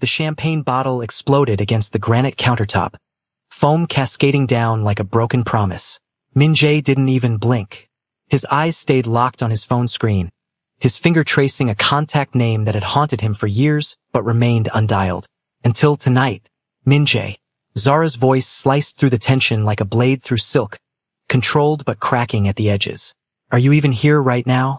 The champagne bottle exploded against the granite countertop, foam cascading down like a broken promise. Min-jae didn't even blink. His eyes stayed locked on his phone screen, his finger tracing a contact name that had haunted him for years but remained undialed. Until tonight. Min-jae. Zara's voice sliced through the tension like a blade through silk, controlled but cracking at the edges. Are you even here right now?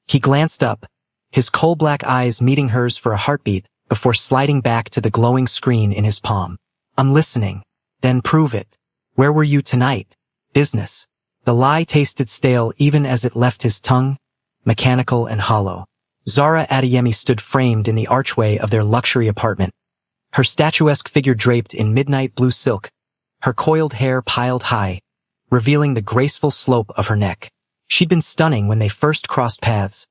He glanced up, his coal-black eyes meeting hers for a heartbeat before sliding back to the glowing screen in his palm. I'm listening. Then prove it. Where were you tonight? Business. The lie tasted stale even as it left his tongue, mechanical and hollow. Zara Adeyemi stood framed in the archway of their luxury apartment, her statuesque figure draped in midnight blue silk, her coiled hair piled high, revealing the graceful slope of her neck. She'd been stunning when they first crossed paths,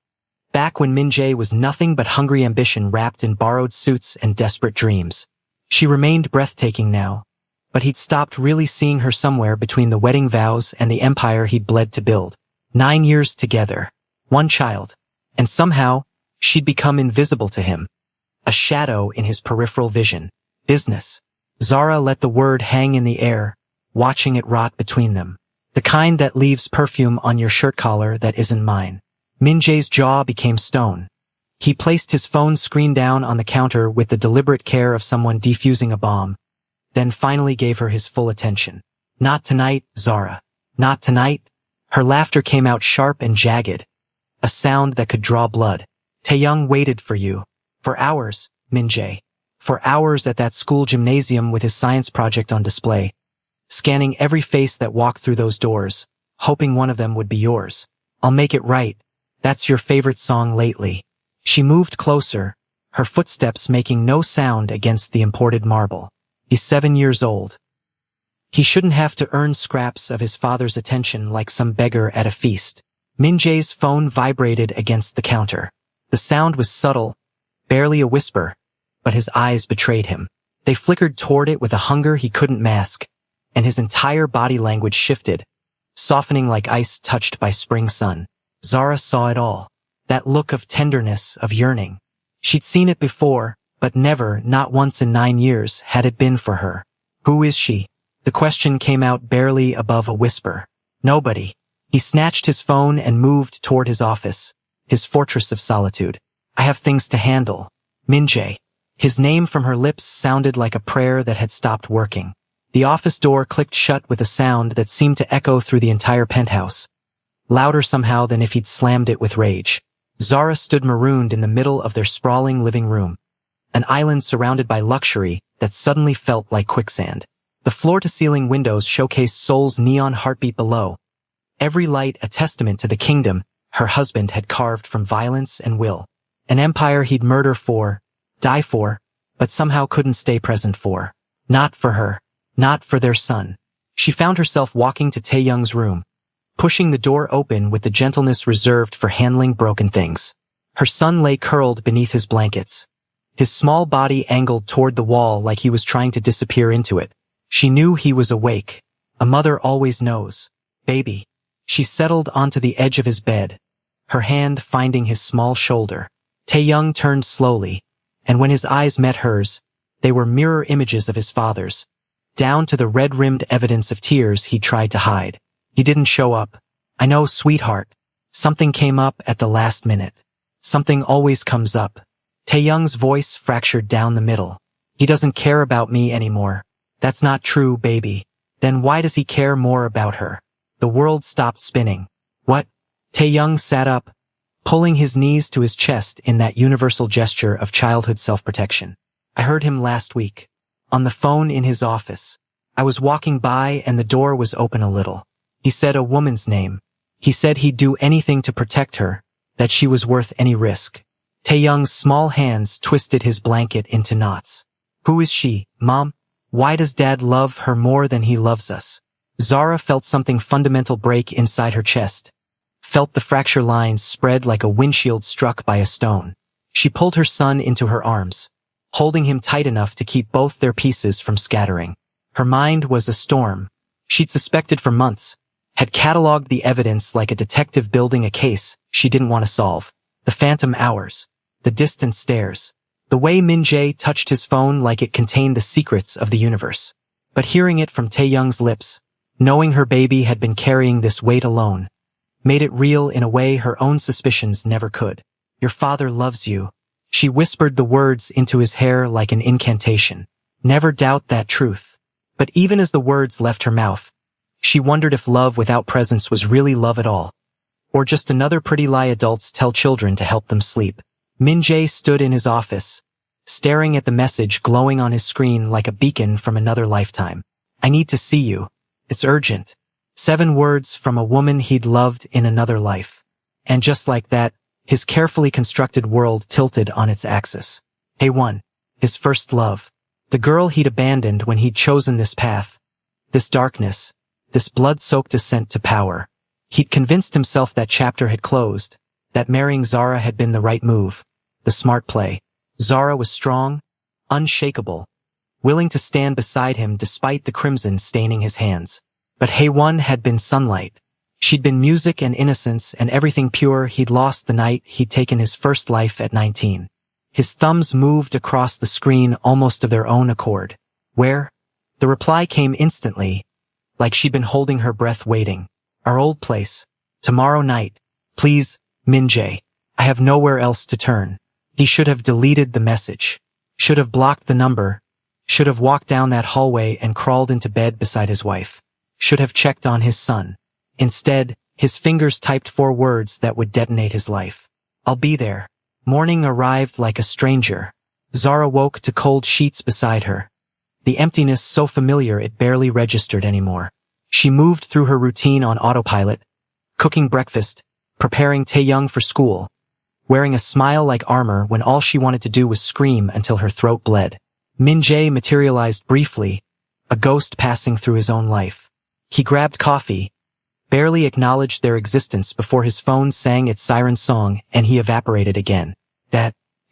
back when Min-jae was nothing but hungry ambition wrapped in borrowed suits and desperate dreams. She remained breathtaking now, but he'd stopped really seeing her somewhere between the wedding vows and the empire he'd bled to build. 9 years together, 1 child, and somehow, she'd become invisible to him. A shadow in his peripheral vision. Business. Zara let the word hang in the air, watching it rot between them. The kind that leaves perfume on your shirt collar that isn't mine. Min-jae's jaw became stone. He placed his phone screen down on the counter with the deliberate care of someone defusing a bomb, then finally gave her his full attention. Not tonight, Zara. Not tonight. Her laughter came out sharp and jagged, a sound that could draw blood. Taeyoung waited for you. For hours, Min-jae. For hours at that school gymnasium with his science project on display, scanning every face that walked through those doors, hoping one of them would be yours. I'll make it right. That's your favorite song lately. She moved closer, her footsteps making no sound against the imported marble. He's 7 years old. He shouldn't have to earn scraps of his father's attention like some beggar at a feast. Min-jae's phone vibrated against the counter. The sound was subtle, barely a whisper, but his eyes betrayed him. They flickered toward it with a hunger he couldn't mask, and his entire body language shifted, softening like ice touched by spring sun. Zara saw it all. That look of tenderness, of yearning. She'd seen it before, but never, not once in 9 years, had it been for her. Who is she? The question came out barely above a whisper. Nobody. He snatched his phone and moved toward his office, his fortress of solitude. I have things to handle. Min-jae. His name from her lips sounded like a prayer that had stopped working. The office door clicked shut with a sound that seemed to echo through the entire penthouse, louder somehow than if he'd slammed it with rage. Zara stood marooned in the middle of their sprawling living room, an island surrounded by luxury that suddenly felt like quicksand. The floor-to-ceiling windows showcased Seoul's neon heartbeat below, every light a testament to the kingdom her husband had carved from violence and will. An empire he'd murder for, die for, but somehow couldn't stay present for. Not for her. Not for their son. She found herself walking to Taeyoung's room, pushing the door open with the gentleness reserved for handling broken things. Her son lay curled beneath his blankets, his small body angled toward the wall like he was trying to disappear into it. She knew he was awake. A mother always knows. Baby. She settled onto the edge of his bed, her hand finding his small shoulder. Taeyoung turned slowly, and when his eyes met hers, they were mirror images of his father's, down to the red-rimmed evidence of tears he tried to hide. He didn't show up. I know, sweetheart. Something came up at the last minute. Something always comes up. Taeyoung's voice fractured down the middle. He doesn't care about me anymore. That's not true, baby. Then why does he care more about her? The world stopped spinning. What? Taeyoung sat up, pulling his knees to his chest in that universal gesture of childhood self-protection. I heard him last week, on the phone in his office. I was walking by and the door was open a little. He said a woman's name. He said he'd do anything to protect her, that she was worth any risk. Taeyoung's small hands twisted his blanket into knots. Who is she, Mom? Why does Dad love her more than he loves us? Zara felt something fundamental break inside her chest, felt the fracture lines spread like a windshield struck by a stone. She pulled her son into her arms, holding him tight enough to keep both their pieces from scattering. Her mind was a storm. She'd suspected for months, had cataloged the evidence like a detective building a case she didn't want to solve. The phantom hours, the distant stares, The way Min-jae touched his phone like it contained the secrets of the universe. But hearing it from Tae-young's lips, knowing her baby had been carrying this weight alone, made it real in a way her own suspicions never could. Your father loves you. She whispered the words into his hair like an incantation. Never doubt that truth. But even as the words left her mouth, she wondered if love without presence was really love at all, or just another pretty lie adults tell children to help them sleep. Min-jae stood in his office, staring at the message glowing on his screen like a beacon from another lifetime. I need to see you. It's urgent. 7 words from a woman he'd loved in another life. And just like that, his carefully constructed world tilted on its axis. A1, his first love. The girl he'd abandoned when he'd chosen this path. This darkness. This blood-soaked ascent to power. He'd convinced himself that chapter had closed, that marrying Zara had been the right move, the smart play. Zara was strong, unshakable, willing to stand beside him despite the crimson staining his hands. But Haewon had been sunlight. She'd been music and innocence and everything pure he'd lost the night he'd taken his first life at 19. His thumbs moved across the screen almost of their own accord. Where? The reply came instantly, like she'd been holding her breath waiting. Our old place. Tomorrow night. Please, Min-jae. I have nowhere else to turn. He should have deleted the message. Should have blocked the number. Should have walked down that hallway and crawled into bed beside his wife. Should have checked on his son. Instead, his fingers typed 4 words that would detonate his life. I'll be there. Morning arrived like a stranger. Zara woke to cold sheets beside her. The emptiness so familiar it barely registered anymore. She moved through her routine on autopilot, cooking breakfast, preparing Tae-young for school, wearing a smile like armor when all she wanted to do was scream until her throat bled. Min-jae materialized briefly, a ghost passing through his own life. He grabbed coffee, barely acknowledged their existence before his phone sang its siren song and he evaporated again.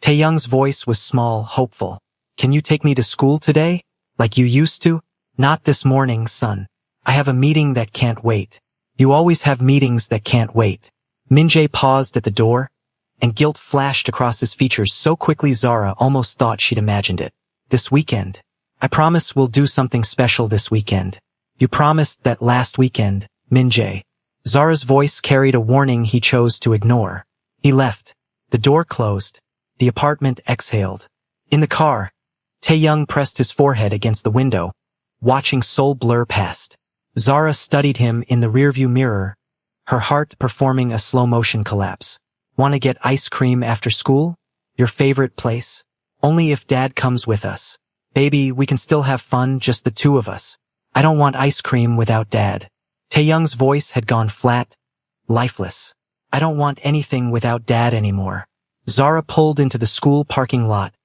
Tae-young's voice was small, hopeful. Can you take me to school today? Like you used to? Not this morning, son. I have a meeting that can't wait. You always have meetings that can't wait. Min-jae paused at the door, and guilt flashed across his features so quickly Zara almost thought she'd imagined it. This weekend. I promise we'll do something special this weekend. You promised that last weekend, Min-jae. Zara's voice carried a warning he chose to ignore. He left. The door closed. The apartment exhaled. In the car, Tae-young pressed his forehead against the window, watching Seoul blur past. Zara studied him in the rearview mirror, her heart performing a slow-motion collapse. Want to get ice cream after school? Your favorite place? Only if Dad comes with us. Baby, we can still have fun, just the 2 of us. I don't want ice cream without Dad. Tae-young's voice had gone flat, lifeless. I don't want anything without Dad anymore. Zara pulled into the school parking lot,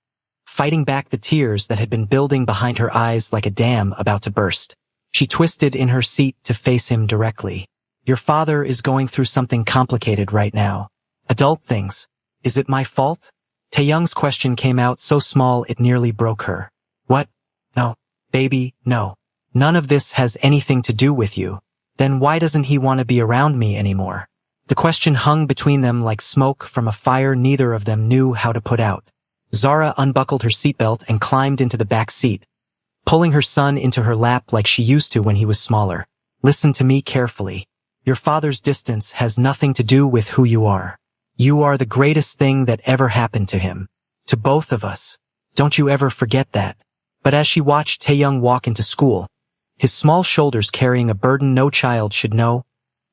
fighting back the tears that had been building behind her eyes like a dam about to burst. She twisted in her seat to face him directly. Your father is going through something complicated right now. Adult things. Is it my fault? Tae-young's question came out so small it nearly broke her. What? No. Baby, no. None of this has anything to do with you. Then why doesn't he want to be around me anymore? The question hung between them like smoke from a fire neither of them knew how to put out. Zara unbuckled her seatbelt and climbed into the back seat, pulling her son into her lap like she used to when he was smaller. Listen to me carefully. Your father's distance has nothing to do with who you are. You are the greatest thing that ever happened to him. To both of us. Don't you ever forget that. But as she watched Tae-young walk into school, his small shoulders carrying a burden no child should know,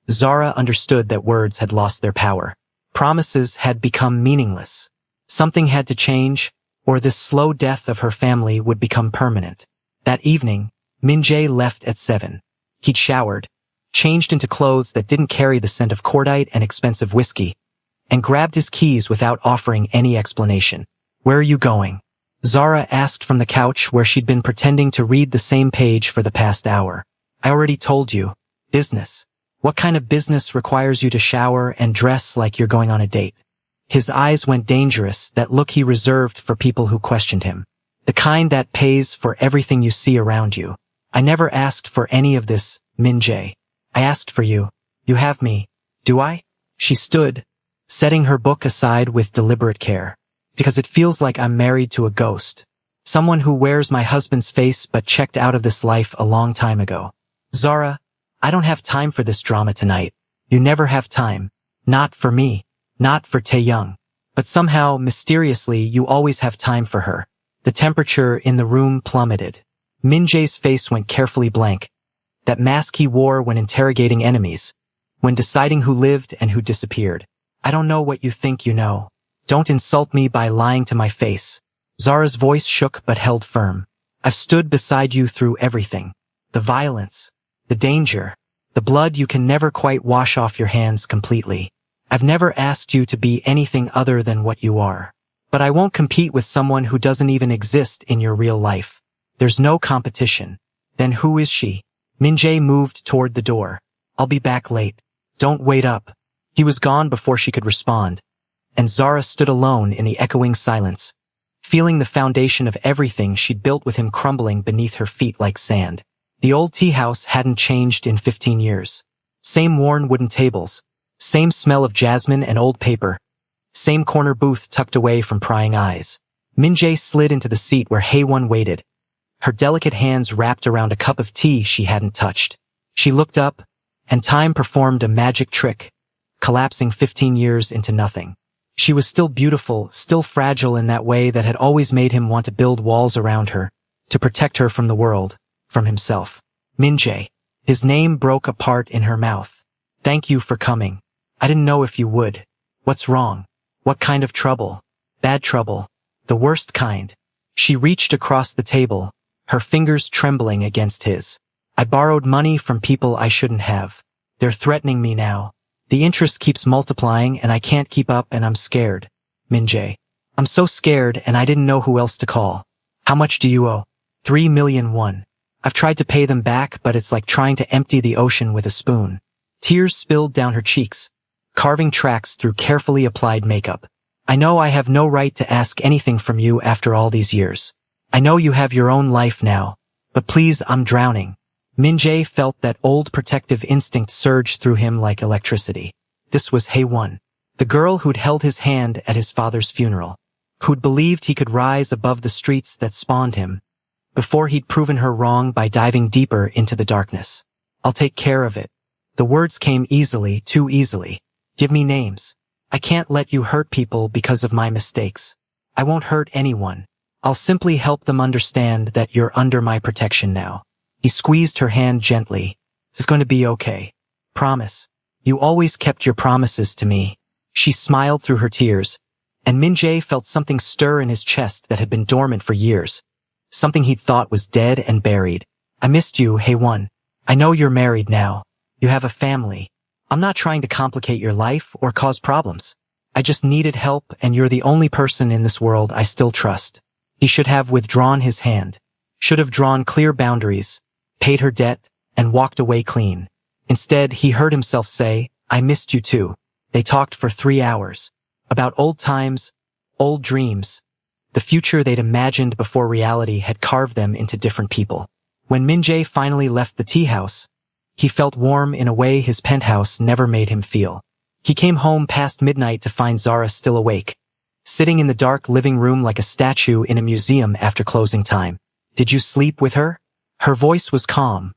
Zara understood that words had lost their power. Promises had become meaningless. Something had to change, or this slow death of her family would become permanent. That evening, Min-jae left at 7. He'd showered, changed into clothes that didn't carry the scent of cordite and expensive whiskey, and grabbed his keys without offering any explanation. Where are you going? Zara asked from the couch where she'd been pretending to read the same page for the past hour. I already told you. Business. What kind of business requires you to shower and dress like you're going on a date? His eyes went dangerous, that look he reserved for people who questioned him. The kind that pays for everything you see around you. I never asked for any of this, Min-jae. I asked for you. You have me. Do I? She stood, setting her book aside with deliberate care. Because it feels like I'm married to a ghost. Someone who wears my husband's face but checked out of this life a long time ago. Zara, I don't have time for this drama tonight. You never have time. Not for me. Not for Taeyoung. But somehow, mysteriously, you always have time for her. The temperature in the room plummeted. Min Jae's face went carefully blank. That mask he wore when interrogating enemies. When deciding who lived and who disappeared. I don't know what you think you know. Don't insult me by lying to my face. Zara's voice shook but held firm. I've stood beside you through everything. The violence. The danger. The blood you can never quite wash off your hands completely. I've never asked you to be anything other than what you are. But I won't compete with someone who doesn't even exist in your real life. There's no competition. Then who is she? Min Jae moved toward the door. I'll be back late. Don't wait up. He was gone before she could respond. And Zara stood alone in the echoing silence, feeling the foundation of everything she'd built with him crumbling beneath her feet like sand. The old tea house hadn't changed in 15 years. Same worn wooden tables. Same smell of jasmine and old paper. Same corner booth tucked away from prying eyes. Min Jae slid into the seat where Haewon waited, her delicate hands wrapped around a cup of tea she hadn't touched. She looked up, and time performed a magic trick, collapsing 15 years into nothing. She was still beautiful, still fragile in that way that had always made him want to build walls around her, to protect her from the world, from himself. Min Jae. His name broke apart in her mouth. Thank you for coming. I didn't know if you would. What's wrong? What kind of trouble? Bad trouble. The worst kind. She reached across the table, her fingers trembling against his. I borrowed money from people I shouldn't have. They're threatening me now. The interest keeps multiplying and I can't keep up and I'm scared. Min Jae. I'm so scared and I didn't know who else to call. How much do you owe? 3 million won. I've tried to pay them back, but it's like trying to empty the ocean with a spoon. Tears spilled down her cheeks, carving tracks through carefully applied makeup. I know I have no right to ask anything from you after all these years. I know you have your own life now, but please, I'm drowning. Min Jae felt that old protective instinct surge through him like electricity. This was Haewon, the girl who'd held his hand at his father's funeral, who'd believed he could rise above the streets that spawned him, before he'd proven her wrong by diving deeper into the darkness. I'll take care of it. The words came easily, too easily. Give me names. I can't let you hurt people because of my mistakes. I won't hurt anyone. I'll simply help them understand that you're under my protection now. He squeezed her hand gently. It's going to be okay. Promise. You always kept your promises to me. She smiled through her tears, and Min Jae felt something stir in his chest that had been dormant for years. Something he'd thought was dead and buried. I missed you, Haewon. I know you're married now. You have a family. I'm not trying to complicate your life or cause problems. I just needed help and you're the only person in this world I still trust. He should have withdrawn his hand. Should have drawn clear boundaries, paid her debt, and walked away clean. Instead, he heard himself say, I missed you too. They talked for 3 hours. About old times, old dreams. The future they'd imagined before reality had carved them into different people. When Min Jae finally left the tea house, he felt warm in a way his penthouse never made him feel. He came home past midnight to find Zara still awake, sitting in the dark living room like a statue in a museum after closing time. Did you sleep with her? Her voice was calm,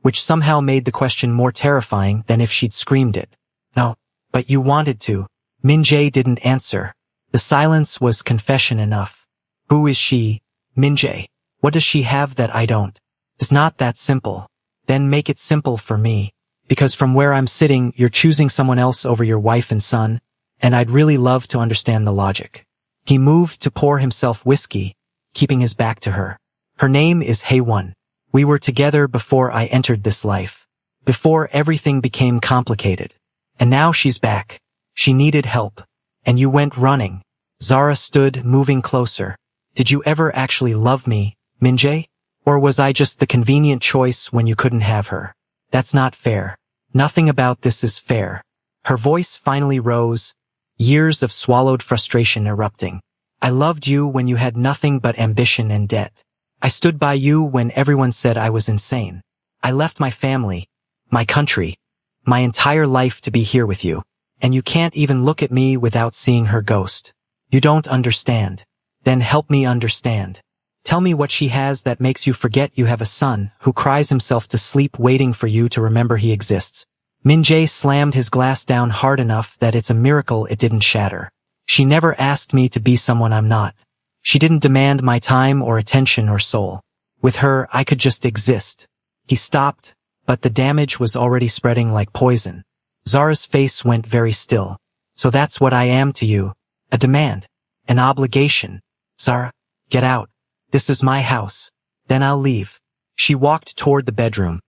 which somehow made the question more terrifying than if she'd screamed it. No, but you wanted to. Min Jae didn't answer. The silence was confession enough. Who is she? Min Jae. What does she have that I don't? It's not that simple. Then make it simple for me. Because from where I'm sitting, you're choosing someone else over your wife and son, and I'd really love to understand the logic. He moved to pour himself whiskey, keeping his back to her. Her name is Haewon. We were together before I entered this life. Before everything became complicated. And now she's back. She needed help. And you went running. Zara stood, moving closer. Did you ever actually love me, Min Jae? Or was I just the convenient choice when you couldn't have her? That's not fair. Nothing about this is fair. Her voice finally rose, years of swallowed frustration erupting. I loved you when you had nothing but ambition and debt. I stood by you when everyone said I was insane. I left my family, my country, my entire life to be here with you. And you can't even look at me without seeing her ghost. You don't understand. Then help me understand. Tell me what she has that makes you forget you have a son who cries himself to sleep waiting for you to remember he exists. Min-jae slammed his glass down hard enough that it's a miracle it didn't shatter. She never asked me to be someone I'm not. She didn't demand my time or attention or soul. With her, I could just exist. He stopped, but the damage was already spreading like poison. Zara's face went very still. So that's what I am to you. A demand. An obligation. Zara, get out. This is my house. Then I'll leave. She walked toward the bedroom,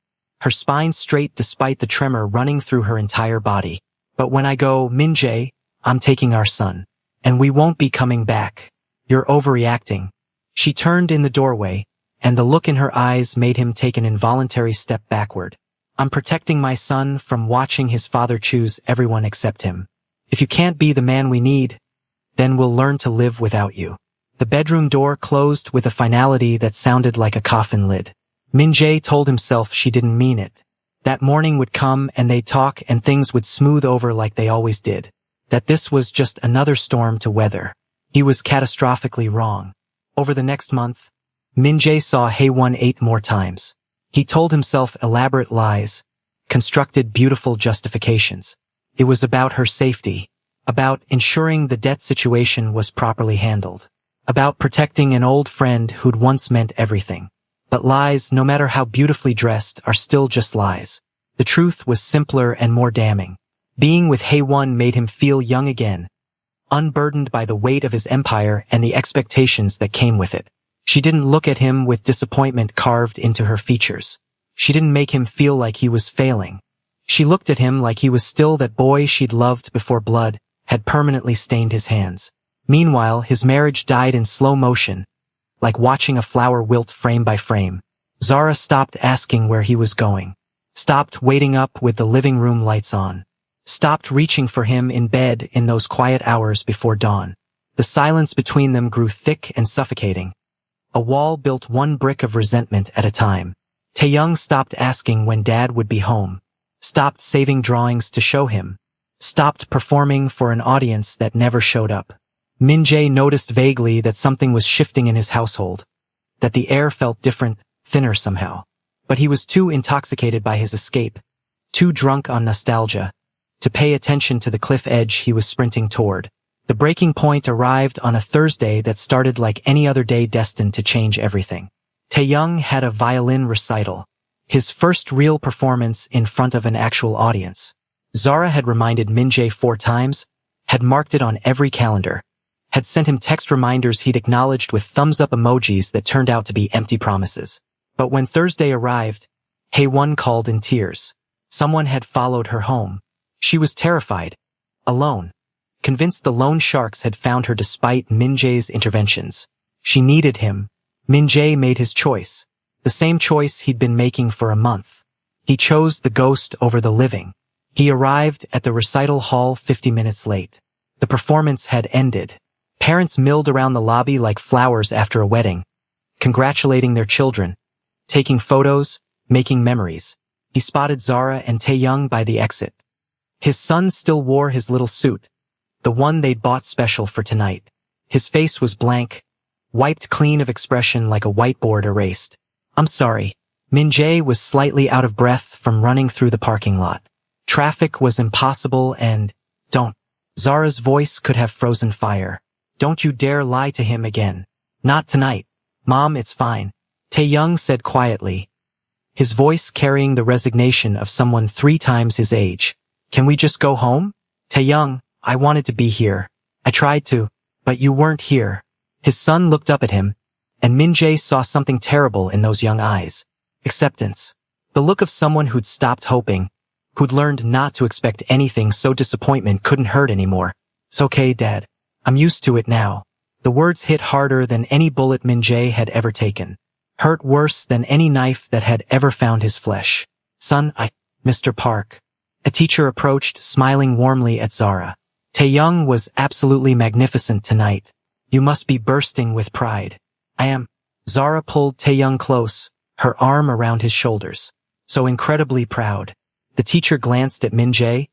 her spine straight despite the tremor running through her entire body. But when I go, Min-jae, I'm taking our son. And we won't be coming back. You're overreacting. She turned in the doorway, and the look in her eyes made him take an involuntary step backward. I'm protecting my son from watching his father choose everyone except him. If you can't be the man we need, then we'll learn to live without you. The bedroom door closed with a finality that sounded like a coffin lid. Min-jae told himself she didn't mean it. That morning would come and they'd talk and things would smooth over like they always did. That this was just another storm to weather. He was catastrophically wrong. Over the next month, Min-jae saw Haewon 8 more times. He told himself elaborate lies, constructed beautiful justifications. It was about her safety, about ensuring the debt situation was properly handled, about protecting an old friend who'd once meant everything. But lies, no matter how beautifully dressed, are still just lies. The truth was simpler and more damning. Being with Haewon made him feel young again, unburdened by the weight of his empire and the expectations that came with it. She didn't look at him with disappointment carved into her features. She didn't make him feel like he was failing. She looked at him like he was still that boy she'd loved before blood had permanently stained his hands. Meanwhile, his marriage died in slow motion, like watching a flower wilt frame by frame. Zara stopped asking where he was going, stopped waiting up with the living room lights on, stopped reaching for him in bed in those quiet hours before dawn. The silence between them grew thick and suffocating. A wall built one brick of resentment at a time. Taeyoung stopped asking when Dad would be home, stopped saving drawings to show him, stopped performing for an audience that never showed up. Min-jae noticed vaguely that something was shifting in his household, that the air felt different, thinner somehow. But he was too intoxicated by his escape, too drunk on nostalgia, to pay attention to the cliff edge he was sprinting toward. The breaking point arrived on a Thursday that started like any other day destined to change everything. Taeyoung had a violin recital, his first real performance in front of an actual audience. Zara had reminded Min-jae 4 times, had marked it on every calendar, had sent him text reminders he'd acknowledged with thumbs-up emojis that turned out to be empty promises. But when Thursday arrived, Haewon called in tears. Someone had followed her home. She was terrified, alone, convinced the loan sharks had found her despite Min-jae's interventions. She needed him. Min-jae made his choice, the same choice he'd been making for a month. He chose the ghost over the living. He arrived at the recital hall 50 minutes late. The performance had ended. Parents milled around the lobby like flowers after a wedding, congratulating their children, taking photos, making memories. He spotted Zara and Taeyoung by the exit. His son still wore his little suit, the one they'd bought special for tonight. His face was blank, wiped clean of expression like a whiteboard erased. I'm sorry. Min-jae was slightly out of breath from running through the parking lot. Traffic was impossible and, don't. Zara's voice could have frozen fire. Don't you dare lie to him again. Not tonight. Mom, it's fine. Taeyoung said quietly, his voice carrying the resignation of someone 3 times his age. Can we just go home? Taeyoung, I wanted to be here. I tried to, but you weren't here. His son looked up at him, and Min-jae saw something terrible in those young eyes. Acceptance. The look of someone who'd stopped hoping, who'd learned not to expect anything so disappointment couldn't hurt anymore. It's okay, Dad. I'm used to it now. The words hit harder than any bullet Min-jae had ever taken. Hurt worse than any knife that had ever found his flesh. Son, Mr. Park. A teacher approached, smiling warmly at Zara. Taeyoung was absolutely magnificent tonight. You must be bursting with pride. I am. Zara pulled Taeyoung close, her arm around his shoulders. So incredibly proud. The teacher glanced at Min-jae,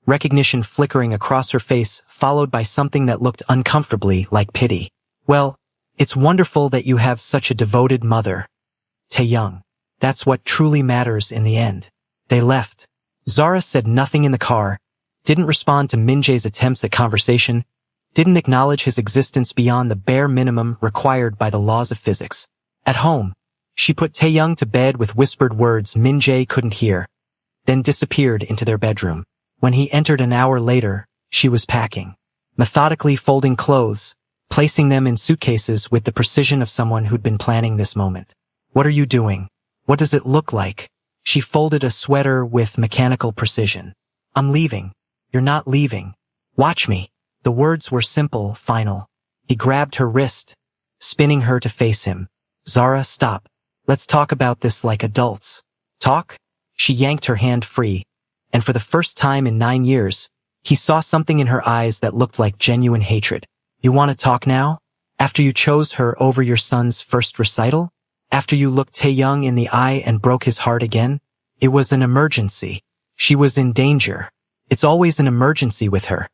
recognition flickering across her face, followed by something that looked uncomfortably like pity. Well, it's wonderful that you have such a devoted mother, Tae-young. That's what truly matters in the end. They left. Zara said nothing in the car, didn't respond to Min-jae's attempts at conversation, didn't acknowledge his existence beyond the bare minimum required by the laws of physics. At home, she put Tae-young to bed with whispered words Min-jae couldn't hear, then disappeared into their bedroom. When he entered an hour later, she was packing, methodically folding clothes, placing them in suitcases with the precision of someone who'd been planning this moment. What are you doing? What does it look like? She folded a sweater with mechanical precision. I'm leaving. You're not leaving. Watch me. The words were simple, final. He grabbed her wrist, spinning her to face him. Zara, stop. Let's talk about this like adults. Talk? She yanked her hand free, and for the first time in 9 years, he saw something in her eyes that looked like genuine hatred. You want to talk now? After you chose her over your son's first recital? After you looked Tae-young in the eye and broke his heart again? It was an emergency. She was in danger. It's always an emergency with her.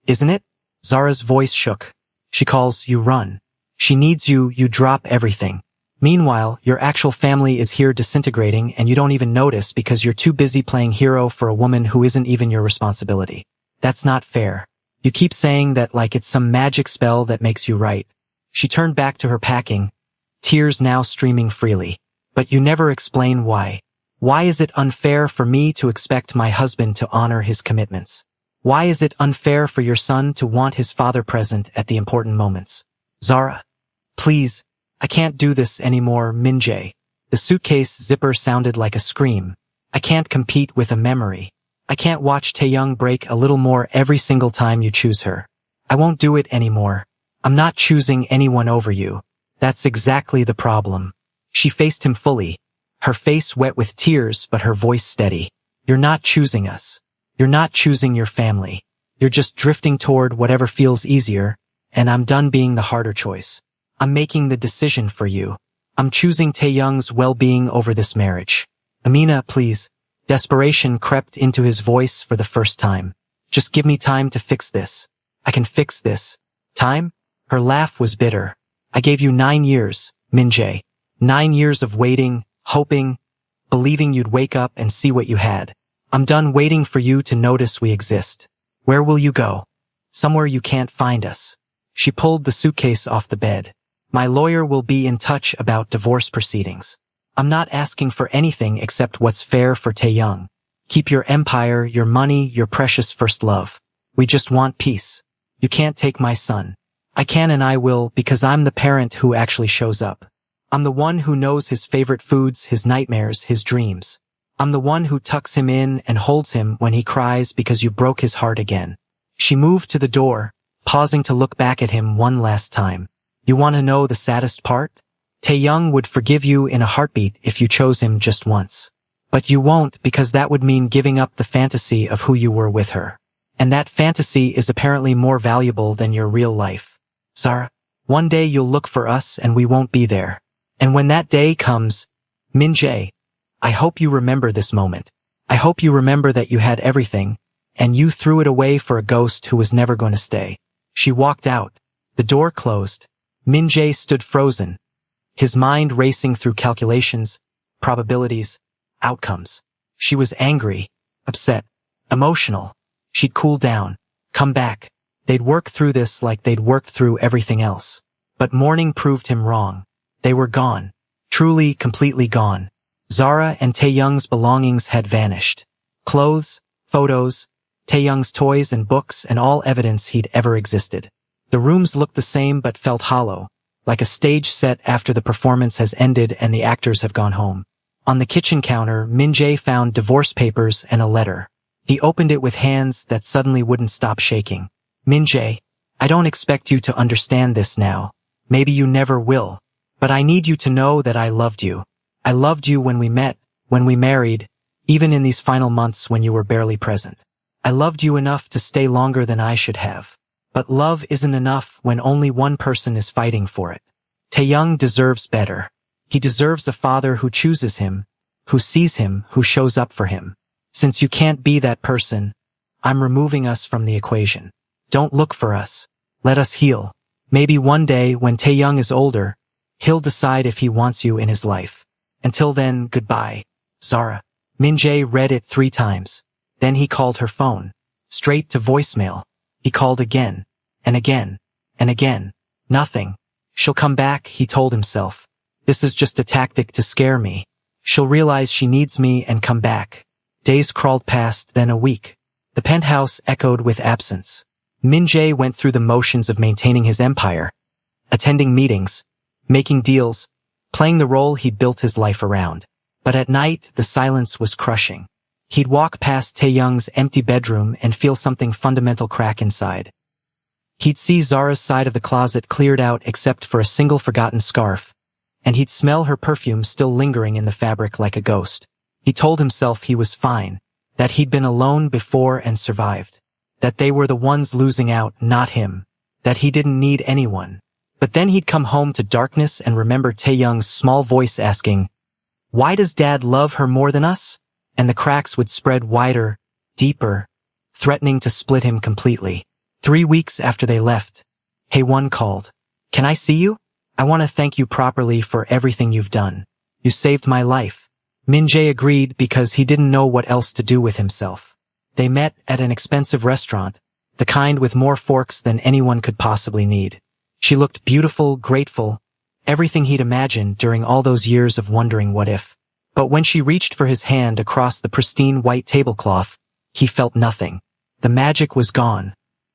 Isn't it? Zara's voice shook. She calls, you run. She needs you, you drop everything. Meanwhile, your actual family is here disintegrating and you don't even notice because you're too busy playing hero for a woman who isn't even your responsibility. That's not fair. You keep saying that like it's some magic spell that makes you right. She turned back to her packing, tears now streaming freely. But you never explain why. Why is it unfair for me to expect my husband to honor his commitments? Why is it unfair for your son to want his father present at the important moments? Zara, please, I can't do this anymore, Min-jae. The suitcase zipper sounded like a scream. I can't compete with a memory. I can't watch Tae-young break a little more every single time you choose her. I won't do it anymore. I'm not choosing anyone over you. That's exactly the problem. She faced him fully, her face wet with tears but her voice steady. You're not choosing us. You're not choosing your family. You're just drifting toward whatever feels easier, and I'm done being the harder choice. I'm making the decision for you. I'm choosing Tae-young's well-being over this marriage. Amina, please. Desperation crept into his voice for the first time. Just give me time to fix this. I can fix this. Time? Her laugh was bitter. I gave you 9 years, Min-jae. 9 years of waiting, hoping, believing you'd wake up and see what you had. I'm done waiting for you to notice we exist. Where will you go? Somewhere you can't find us. She pulled the suitcase off the bed. My lawyer will be in touch about divorce proceedings. I'm not asking for anything except what's fair for Tae-young. Keep your empire, your money, your precious first love. We just want peace. You can't take my son. I can and I will because I'm the parent who actually shows up. I'm the one who knows his favorite foods, his nightmares, his dreams. I'm the one who tucks him in and holds him when he cries because you broke his heart again. She moved to the door, pausing to look back at him one last time. You want to know the saddest part? Tae-young would forgive you in a heartbeat if you chose him just once. But you won't because that would mean giving up the fantasy of who you were with her. And that fantasy is apparently more valuable than your real life. Zara, one day you'll look for us and we won't be there. And when that day comes, Min-jae, I hope you remember this moment. I hope you remember that you had everything, and you threw it away for a ghost who was never going to stay. She walked out. The door closed. Min-jae stood frozen, his mind racing through calculations, probabilities, outcomes. She was angry, upset, emotional. She'd cool down, come back. They'd work through this like they'd worked through everything else. But morning proved him wrong. They were gone. Truly, completely gone. Zara and Tae-young's belongings had vanished. Clothes, photos, Tae-young's toys and books and all evidence he'd ever existed. The rooms looked the same but felt hollow, like a stage set after the performance has ended and the actors have gone home. On the kitchen counter, Min-jae found divorce papers and a letter. He opened it with hands that suddenly wouldn't stop shaking. Min-jae, I don't expect you to understand this now. Maybe you never will. But I need you to know that I loved you. I loved you when we met, when we married, even in these final months when you were barely present. I loved you enough to stay longer than I should have. But love isn't enough when only one person is fighting for it. Tae-young deserves better. He deserves a father who chooses him, who sees him, who shows up for him. Since you can't be that person, I'm removing us from the equation. Don't look for us. Let us heal. Maybe one day, when Taeyoung is older, he'll decide if he wants you in his life. Until then, goodbye, Zara. Min-jae read it 3 times. Then he called her phone. Straight to voicemail. He called again, and again, and again. Nothing. She'll come back, he told himself. This is just a tactic to scare me. She'll realize she needs me and come back. Days crawled past, then a week. The penthouse echoed with absence. Min-jae went through the motions of maintaining his empire, attending meetings, making deals, playing the role he'd built his life around. But at night, the silence was crushing. He'd walk past Taeyoung's empty bedroom and feel something fundamental crack inside. He'd see Zara's side of the closet cleared out except for a single forgotten scarf, and he'd smell her perfume still lingering in the fabric like a ghost. He told himself he was fine, that he'd been alone before and survived, that they were the ones losing out, not him, that he didn't need anyone. But then he'd come home to darkness and remember Taeyoung's small voice asking, "Why does Dad love her more than us?" And the cracks would spread wider, deeper, threatening to split him completely. 3 weeks after they left, Haewon called. "Can I see you? I want to thank you properly for everything you've done. You saved my life." Min-jae agreed because he didn't know what else to do with himself. They met at an expensive restaurant, the kind with more forks than anyone could possibly need. She looked beautiful, grateful, everything he'd imagined during all those years of wondering what if. But when she reached for his hand across the pristine white tablecloth, he felt nothing. The magic was gone,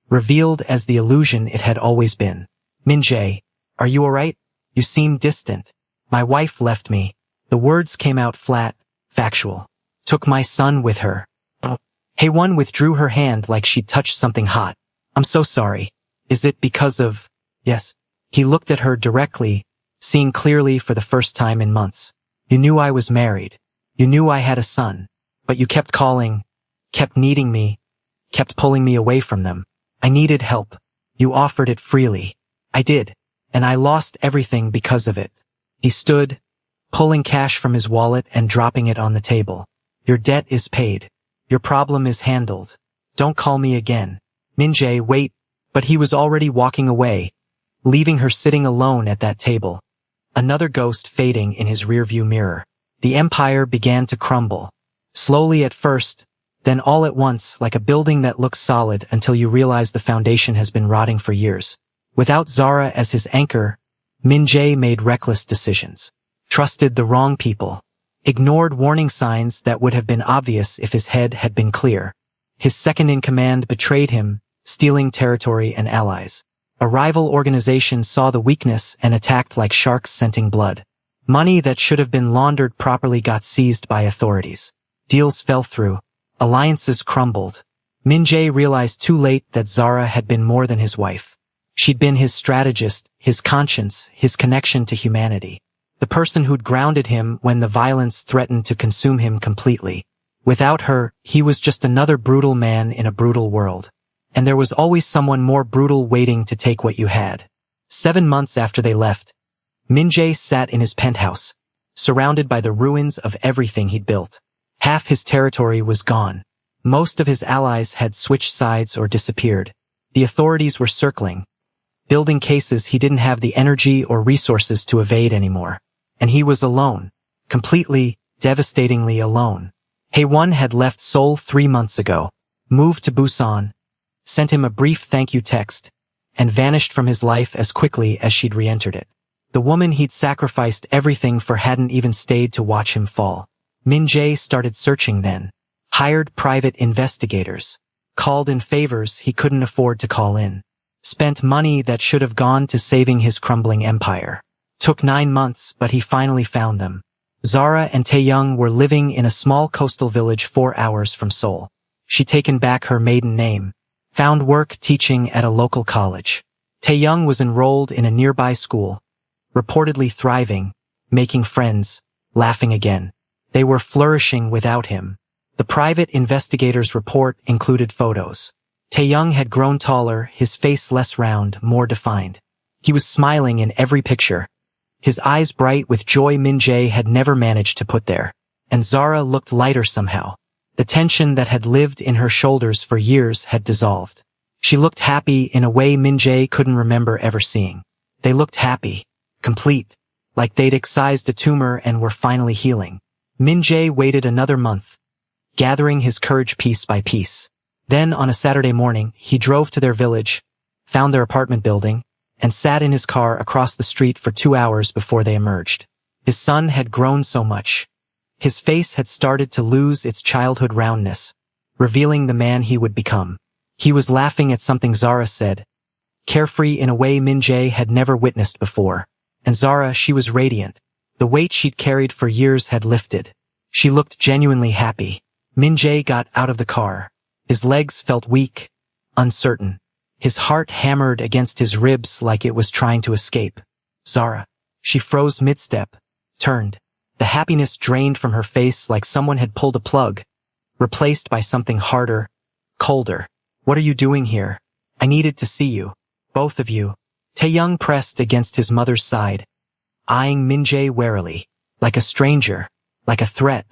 revealed as the illusion it had always been. "Min-jae, are you alright? You seem distant." "My wife left me." The words came out flat, factual. "Took my son with her." Haewon withdrew her hand like she'd touched something hot. "I'm so sorry. Is it because of—" "Yes." He looked at her directly, seeing clearly for the first time in months. "You knew I was married. You knew I had a son. But you kept calling, kept needing me, kept pulling me away from them. I needed help. You offered it freely. I did. And I lost everything because of it." He stood, pulling cash from his wallet and dropping it on the table. "Your debt is paid. Your problem is handled. Don't call me again." Min-jae, wait, but he was already walking away, leaving her sitting alone at that table. Another ghost fading in his rearview mirror. The empire began to crumble. Slowly at first, then all at once, like a building that looks solid until you realize the foundation has been rotting for years. Without Zara as his anchor, Min-jae made reckless decisions. Trusted the wrong people. Ignored warning signs that would have been obvious if his head had been clear. His second-in-command betrayed him, stealing territory and allies. A rival organization saw the weakness and attacked like sharks scenting blood. Money that should have been laundered properly got seized by authorities. Deals fell through. Alliances crumbled. Min-jae realized too late that Zara had been more than his wife. She'd been his strategist, his conscience, his connection to humanity. The person who'd grounded him when the violence threatened to consume him completely. Without her, he was just another brutal man in a brutal world. And there was always someone more brutal waiting to take what you had. 7 months after they left, Min-jae sat in his penthouse, surrounded by the ruins of everything he'd built. Half his territory was gone. Most of his allies had switched sides or disappeared. The authorities were circling, building cases he didn't have the energy or resources to evade anymore. And he was alone, completely, devastatingly alone. Haewon had left Seoul 3 months ago, moved to Busan, sent him a brief thank you text, and vanished from his life as quickly as she'd re-entered it. The woman he'd sacrificed everything for hadn't even stayed to watch him fall. Min-jae started searching then, hired private investigators, called in favors he couldn't afford to call in, spent money that should have gone to saving his crumbling empire. Took 9 months, but he finally found them. Zara and Taeyoung were living in a small coastal village 4 hours from Seoul. She'd taken back her maiden name, found work teaching at a local college. Taeyoung was enrolled in a nearby school, reportedly thriving, making friends, laughing again. They were flourishing without him. The private investigator's report included photos. Taeyoung had grown taller, his face less round, more defined. He was smiling in every picture, his eyes bright with joy Min-jae had never managed to put there. And Zara looked lighter somehow. The tension that had lived in her shoulders for years had dissolved. She looked happy in a way Min-jae couldn't remember ever seeing. They looked happy, complete, like they'd excised a tumor and were finally healing. Min-jae waited another month, gathering his courage piece by piece. Then, on a Saturday morning, he drove to their village, found their apartment building, and sat in his car across the street for 2 hours before they emerged. His son had grown so much. His face had started to lose its childhood roundness, revealing the man he would become. He was laughing at something Zara said, carefree in a way Min-jae had never witnessed before. And Zara, she was radiant. The weight she'd carried for years had lifted. She looked genuinely happy. Min-jae got out of the car. His legs felt weak, uncertain. His heart hammered against his ribs like it was trying to escape. Zara. She froze mid-step, turned. The happiness drained from her face like someone had pulled a plug, replaced by something harder, colder. What are you doing here? I needed to see you. Both of you. Tae-young pressed against his mother's side, eyeing Min-jae warily, like a stranger, like a threat.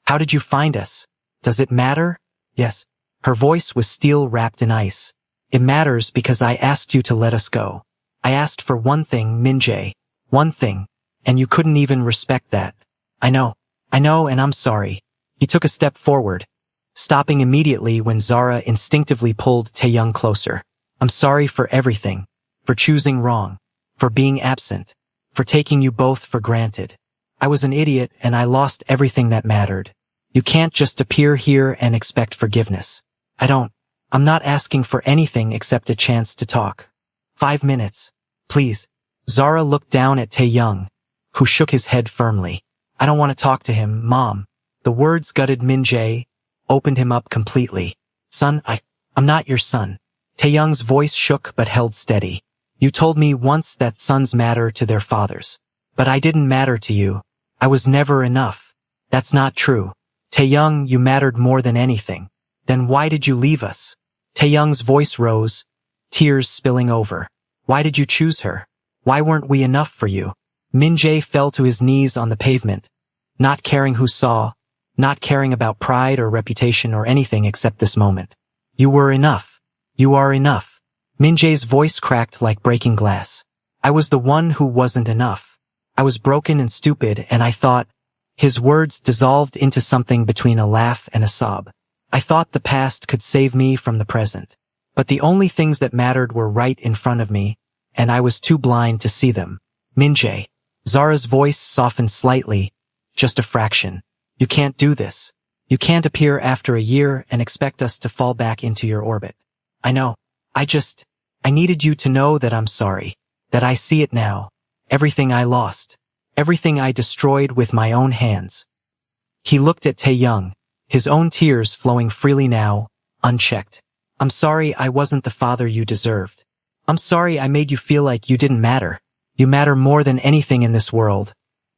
How did you find us? Does it matter? Yes. Her voice was steel wrapped in ice. It matters because I asked you to let us go. I asked for one thing, Min-jae. One thing. And you couldn't even respect that. I know, and I'm sorry. He took a step forward, stopping immediately when Zara instinctively pulled Tae-young closer. I'm sorry for everything, for choosing wrong, for being absent, for taking you both for granted. I was an idiot and I lost everything that mattered. You can't just appear here and expect forgiveness. I'm not asking for anything except a chance to talk. 5 minutes, please. Zara looked down at Tae-young, who shook his head firmly. I don't want to talk to him, Mom. The words gutted Min-jae, opened him up completely. Son, I'm not your son. Tae-young's voice shook but held steady. You told me once that sons matter to their fathers. But I didn't matter to you. I was never enough. That's not true. Tae-young, you mattered more than anything. Then why did you leave us? Tae-young's voice rose, tears spilling over. Why did you choose her? Why weren't we enough for you? Min-jae fell to his knees on the pavement, not caring who saw, not caring about pride or reputation or anything except this moment. You were enough. You are enough. Min-jae's voice cracked like breaking glass. I was the one who wasn't enough. I was broken and stupid, and I thought. His words dissolved into something between a laugh and a sob. I thought the past could save me from the present. But the only things that mattered were right in front of me, and I was too blind to see them. Min-jae. Zara's voice softened slightly, just a fraction. You can't do this. You can't appear after a year and expect us to fall back into your orbit. I know. I needed you to know that I'm sorry. That I see it now. Everything I lost. Everything I destroyed with my own hands. He looked at Tae-young, his own tears flowing freely now, unchecked. I'm sorry I wasn't the father you deserved. I'm sorry I made you feel like you didn't matter. You matter more than anything in this world.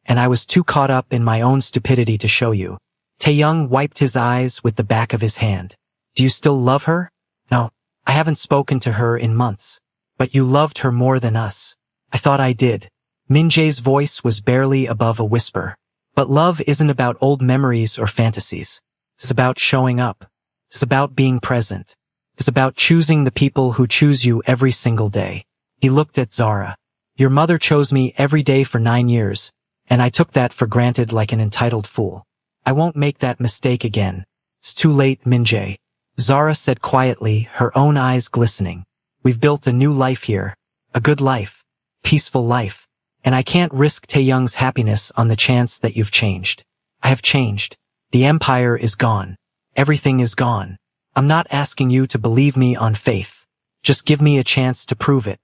And I was too caught up in my own stupidity to show you. Tae-young wiped his eyes with the back of his hand. Do you still love her? No, I haven't spoken to her in months. But you loved her more than us. I thought I did. Min-jae's voice was barely above a whisper. But love isn't about old memories or fantasies. It's about showing up. It's about being present. It's about choosing the people who choose you every single day. He looked at Zara. Your mother chose me every day for 9 years, and I took that for granted like an entitled fool. I won't make that mistake again. It's too late, Min-jae. Zara said quietly, her own eyes glistening. We've built a new life here. A good life. Peaceful life. And I can't risk Tae-young's happiness on the chance that you've changed. I have changed. The empire is gone. Everything is gone. I'm not asking you to believe me on faith. Just give me a chance to prove it.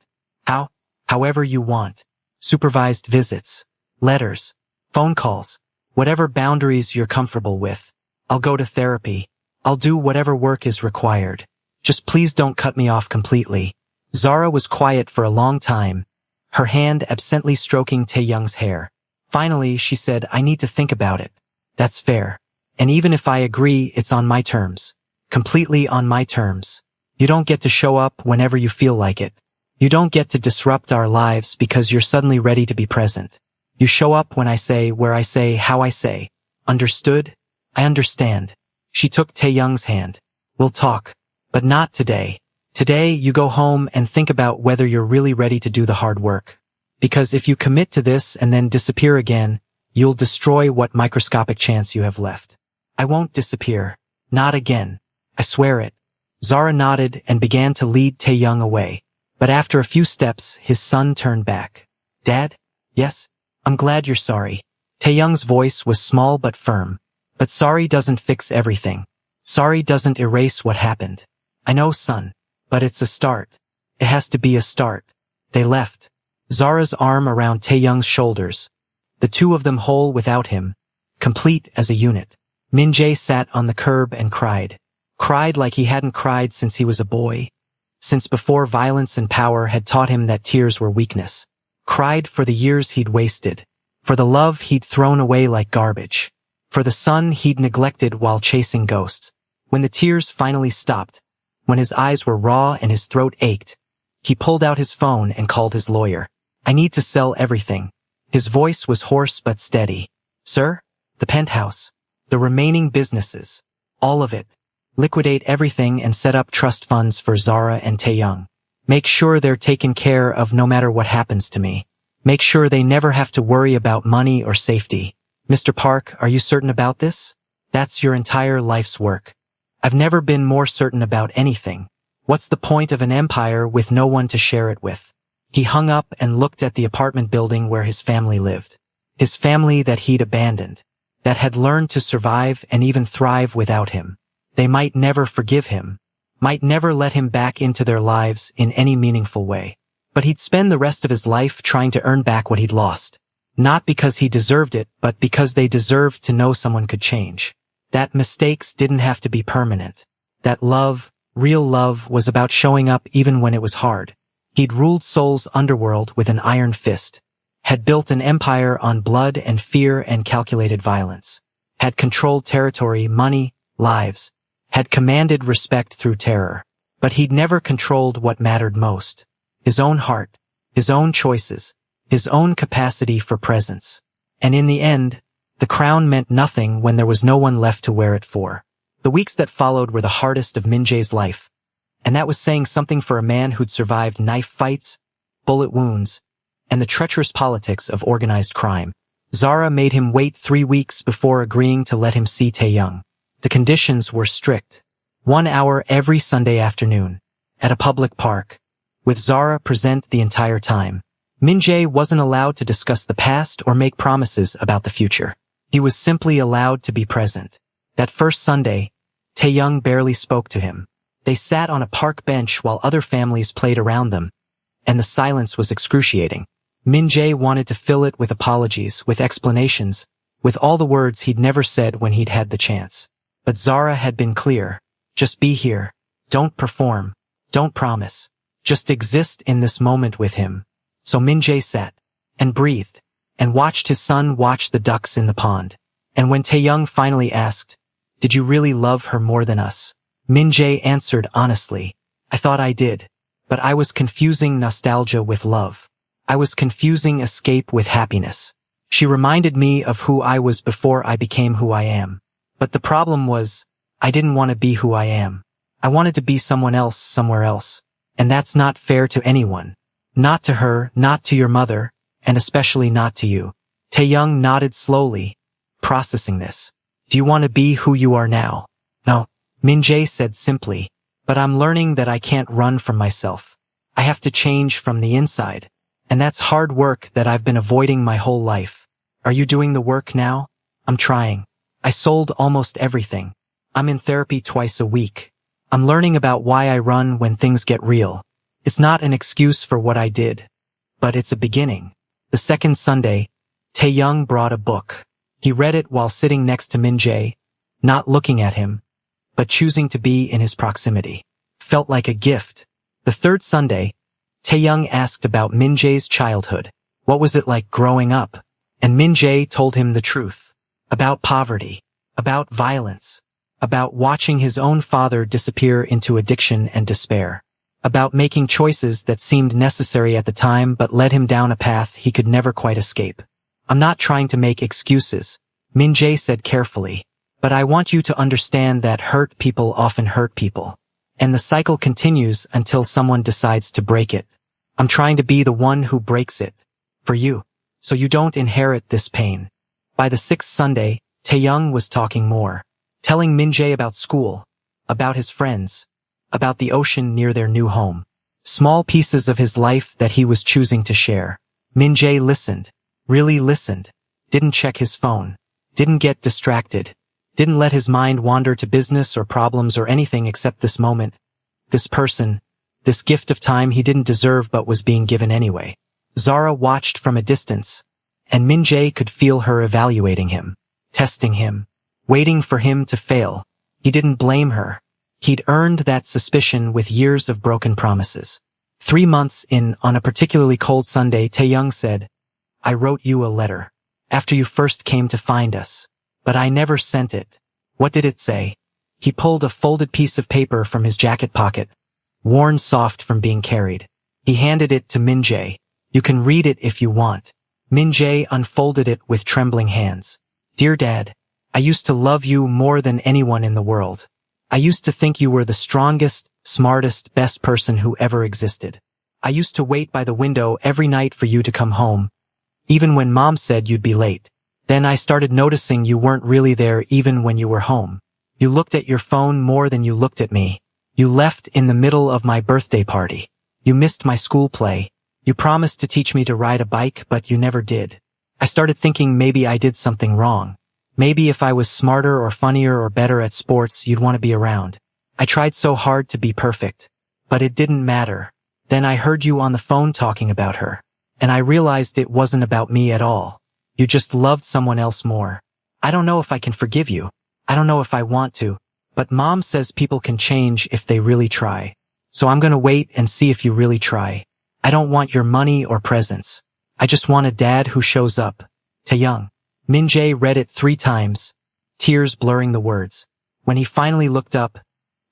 However you want. Supervised visits. Letters. Phone calls. Whatever boundaries you're comfortable with. I'll go to therapy. I'll do whatever work is required. Just please don't cut me off completely. Zara was quiet for a long time, her hand absently stroking Tae-young's hair. Finally, she said, I need to think about it. That's fair. And even if I agree, it's on my terms. Completely on my terms. You don't get to show up whenever you feel like it. You don't get to disrupt our lives because you're suddenly ready to be present. You show up when I say, where I say, how I say. Understood? I understand. She took Taeyoung's hand. We'll talk. But not today. Today, you go home and think about whether you're really ready to do the hard work. Because if you commit to this and then disappear again, you'll destroy what microscopic chance you have left. I won't disappear. Not again. I swear it. Zara nodded and began to lead Taeyoung away. But after a few steps, his son turned back. Dad? Yes? I'm glad you're sorry. Taeyoung's voice was small but firm. But sorry doesn't fix everything. Sorry doesn't erase what happened. I know, son. But it's a start. It has to be a start. They left. Zara's arm around Taeyoung's shoulders. The two of them whole without him. Complete as a unit. Min-jae sat on the curb and cried. Cried like he hadn't cried since he was a boy. Since before violence and power had taught him that tears were weakness. Cried for the years he'd wasted. For the love he'd thrown away like garbage. For the son he'd neglected while chasing ghosts. When the tears finally stopped, when his eyes were raw and his throat ached, he pulled out his phone and called his lawyer. I need to sell everything. His voice was hoarse but steady. Sir? The penthouse. The remaining businesses. All of it. Liquidate everything and set up trust funds for Zara and Taeyoung. Make sure they're taken care of no matter what happens to me. Make sure they never have to worry about money or safety. Mr. Park, are you certain about this? That's your entire life's work. I've never been more certain about anything. What's the point of an empire with no one to share it with? He hung up and looked at the apartment building where his family lived. His family that he'd abandoned. That had learned to survive and even thrive without him. They might never forgive him. Might never let him back into their lives in any meaningful way. But he'd spend the rest of his life trying to earn back what he'd lost. Not because he deserved it, but because they deserved to know someone could change. That mistakes didn't have to be permanent. That love, real love, was about showing up even when it was hard. He'd ruled Seoul's underworld with an iron fist. Had built an empire on blood and fear and calculated violence. Had controlled territory, money, lives. Had commanded respect through terror. But he'd never controlled what mattered most. His own heart. His own choices. His own capacity for presence. And in the end, the crown meant nothing when there was no one left to wear it for. The weeks that followed were the hardest of Min-jae's life. And that was saying something for a man who'd survived knife fights, bullet wounds, and the treacherous politics of organized crime. Zara made him wait 3 weeks before agreeing to let him see Taeyoung. The conditions were strict. 1 hour every Sunday afternoon. At a public park. With Zara present the entire time. Min-jae wasn't allowed to discuss the past or make promises about the future. He was simply allowed to be present. That first Sunday, Taeyoung barely spoke to him. They sat on a park bench while other families played around them, and the silence was excruciating. Min-jae wanted to fill it with apologies, with explanations, with all the words he'd never said when he'd had the chance. But Zara had been clear. Just be here. Don't perform. Don't promise. Just exist in this moment with him. So Min-jae sat, and breathed, and watched his son watch the ducks in the pond. And when Taeyoung finally asked, "Did you really love her more than us?" Min-jae answered honestly, "I thought I did, but I was confusing nostalgia with love. I was confusing escape with happiness. She reminded me of who I was before I became who I am. But the problem was, I didn't want to be who I am. I wanted to be someone else somewhere else. And that's not fair to anyone. Not to her, not to your mother, and especially not to you." Taeyoung nodded slowly, processing this. "Do you want to be who you are now?" "No," Min-jae said simply, "but I'm learning that I can't run from myself. I have to change from the inside. And that's hard work that I've been avoiding my whole life. Are you doing the work now?" "I'm trying. I sold almost everything. I'm in therapy twice a week. I'm learning about why I run when things get real. It's not an excuse for what I did, but it's a beginning." The second Sunday, Taeyoung brought a book. He read it while sitting next to Min-jae, not looking at him, but choosing to be in his proximity. Felt like a gift. The third Sunday, Taeyoung asked about Min-jae's childhood. What was it like growing up? And Min-jae told him the truth. About poverty. About violence. About watching his own father disappear into addiction and despair. About making choices that seemed necessary at the time but led him down a path he could never quite escape. "I'm not trying to make excuses," Min-jae said carefully. But I want you to understand that hurt people often hurt people. And the cycle continues until someone decides to break it. I'm trying to be the one who breaks it. For you. So you don't inherit this pain. By the sixth Sunday, Taeyoung was talking more. Telling Min-jae about school. About his friends. About the ocean near their new home. Small pieces of his life that he was choosing to share. Min-jae listened. Really listened. Didn't check his phone. Didn't get distracted. Didn't let his mind wander to business or problems or anything except this moment. This person. This gift of time he didn't deserve but was being given anyway. Zara watched from a distance. And Min-jae could feel her evaluating him. Testing him. Waiting for him to fail. He didn't blame her. He'd earned that suspicion with years of broken promises. 3 months in, on a particularly cold Sunday, Taeyoung said, I wrote you a letter. After you first came to find us. But I never sent it. What did it say? He pulled a folded piece of paper from his jacket pocket. Worn soft from being carried. He handed it to Min-jae. You can read it if you want. Min-jae unfolded it with trembling hands. Dear Dad, I used to love you more than anyone in the world. I used to think you were the strongest, smartest, best person who ever existed. I used to wait by the window every night for you to come home, even when Mom said you'd be late. Then I started noticing you weren't really there even when you were home. You looked at your phone more than you looked at me. You left in the middle of my birthday party. You missed my school play. You promised to teach me to ride a bike, but you never did. I started thinking maybe I did something wrong. Maybe if I was smarter or funnier or better at sports, you'd want to be around. I tried so hard to be perfect. But it didn't matter. Then I heard you on the phone talking about her. And I realized it wasn't about me at all. You just loved someone else more. I don't know if I can forgive you. I don't know if I want to. But Mom says people can change if they really try. So I'm gonna wait and see if you really try. I don't want your money or presents. I just want a dad who shows up. Taeyoung. Min-jae read it 3 times, tears blurring the words. When he finally looked up,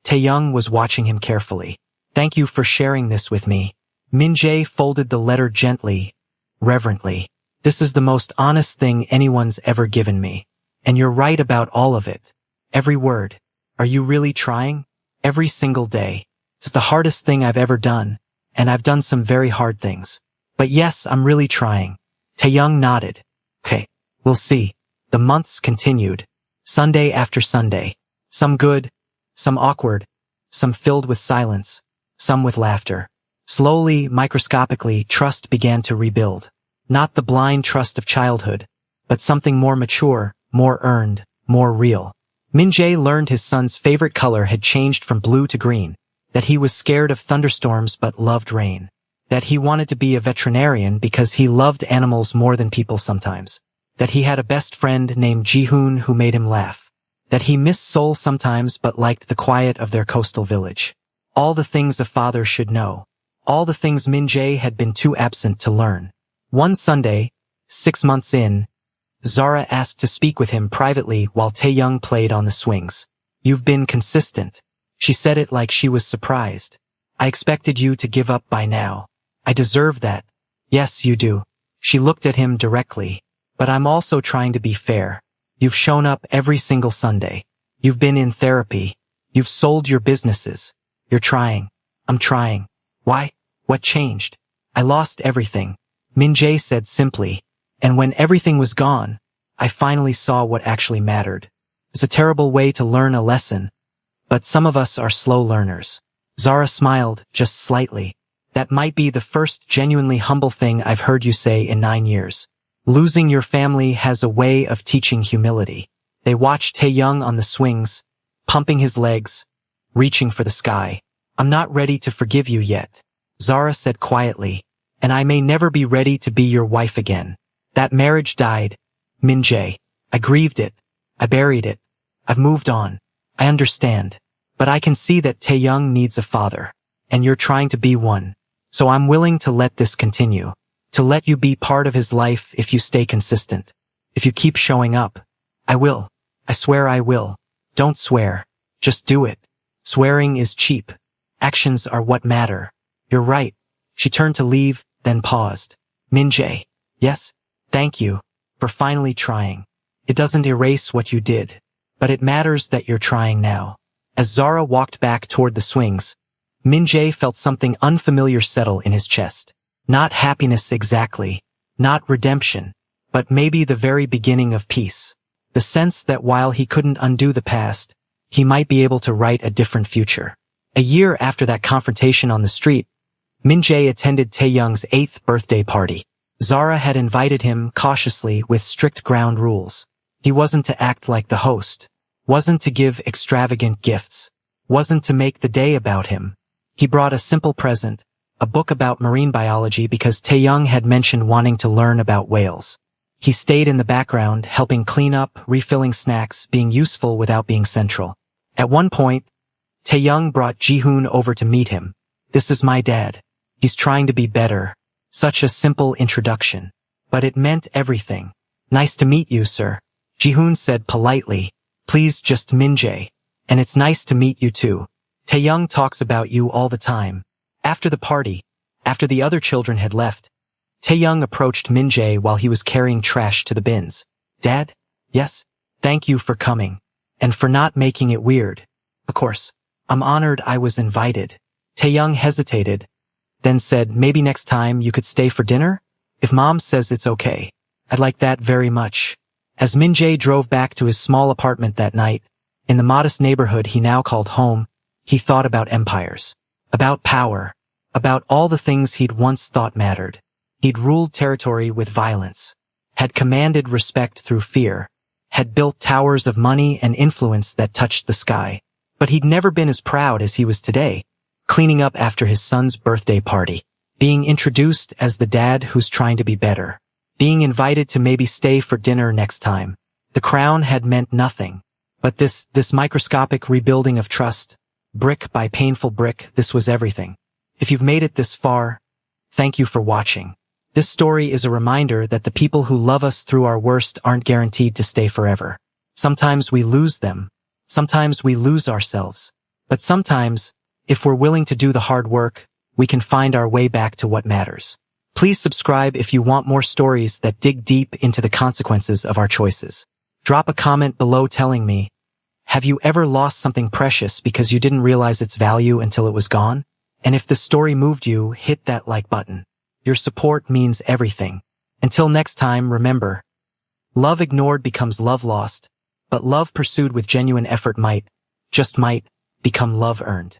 Taeyoung was watching him carefully. Thank you for sharing this with me. Min-jae folded the letter gently, reverently. This is the most honest thing anyone's ever given me. And you're right about all of it. Every word. Are you really trying? Every single day. It's the hardest thing I've ever done. And I've done some very hard things. But yes, I'm really trying. Taeyoung nodded. Okay, we'll see. The months continued. Sunday after Sunday. Some good, some awkward, some filled with silence, some with laughter. Slowly, microscopically, trust began to rebuild. Not the blind trust of childhood, but something more mature, more earned, more real. Min-jae learned his son's favorite color had changed from blue to green, that he was scared of thunderstorms but loved rain, that he wanted to be a veterinarian because he loved animals more than people sometimes, that he had a best friend named Ji-hoon who made him laugh, that he missed Seoul sometimes but liked the quiet of their coastal village. All the things a father should know. All the things Min-jae had been too absent to learn. One Sunday, 6 months in, Zara asked to speak with him privately while Taeyoung played on the swings. You've been consistent. She said it like she was surprised. I expected you to give up by now. I deserve that. Yes, you do. She looked at him directly. But I'm also trying to be fair. You've shown up every single Sunday. You've been in therapy. You've sold your businesses. You're trying. I'm trying. Why? What changed? I lost everything. Min-jae said simply. And when everything was gone, I finally saw what actually mattered. It's a terrible way to learn a lesson. But some of us are slow learners. Zara smiled, just slightly. That might be the first genuinely humble thing I've heard you say in 9 years. Losing your family has a way of teaching humility. They watched Taeyoung on the swings, pumping his legs, reaching for the sky. I'm not ready to forgive you yet, Zara said quietly, and I may never be ready to be your wife again. That marriage died, Min-jae. I grieved it. I buried it. I've moved on. I understand. But I can see that Taeyoung needs a father, and you're trying to be one. So I'm willing to let this continue. To let you be part of his life if you stay consistent. If you keep showing up. I will. I swear I will. Don't swear. Just do it. Swearing is cheap. Actions are what matter. You're right. She turned to leave, then paused. Min-jae. Yes? Thank you. For finally trying. It doesn't erase what you did. But it matters that you're trying now. As Zara walked back toward the swings, Min-jae felt something unfamiliar settle in his chest. Not happiness exactly, not redemption, but maybe the very beginning of peace. The sense that while he couldn't undo the past, he might be able to write a different future. A year after that confrontation on the street, Min-jae attended Taeyoung's 8th birthday party. Zara had invited him cautiously with strict ground rules. He wasn't to act like the host, wasn't to give extravagant gifts, wasn't to make the day about him. He brought a simple present, a book about marine biology because Taeyoung had mentioned wanting to learn about whales. He stayed in the background, helping clean up, refilling snacks, being useful without being central. At one point, Taeyoung brought Ji-hoon over to meet him. "This is my dad. He's trying to be better." Such a simple introduction. But it meant everything. "Nice to meet you, sir," Ji-hoon said politely. "Please just Min-jae. And it's nice to meet you too. Taeyoung talks about you all the time." After the party, after the other children had left, Taeyoung approached Min-jae while he was carrying trash to the bins. "Dad? Yes? Thank you for coming. And for not making it weird. Of course. I'm honored I was invited." Taeyoung hesitated, then said, "Maybe next time you could stay for dinner? If Mom says it's okay. I'd like that very much." As Min-jae drove back to his small apartment that night, in the modest neighborhood he now called home, he thought about empires, about power, about all the things he'd once thought mattered. He'd ruled territory with violence, had commanded respect through fear, had built towers of money and influence that touched the sky. But he'd never been as proud as he was today, cleaning up after his son's birthday party, being introduced as the dad who's trying to be better, being invited to maybe stay for dinner next time. The crown had meant nothing, but this microscopic rebuilding of trust, brick by painful brick, this was everything. If you've made it this far, thank you for watching. This story is a reminder that the people who love us through our worst aren't guaranteed to stay forever. Sometimes we lose them. Sometimes we lose ourselves. But sometimes, if we're willing to do the hard work, we can find our way back to what matters. Please subscribe if you want more stories that dig deep into the consequences of our choices. Drop a comment below telling me, have you ever lost something precious because you didn't realize its value until it was gone? And if the story moved you, hit that like button. Your support means everything. Until next time, remember, love ignored becomes love lost, but love pursued with genuine effort might, just might, become love earned.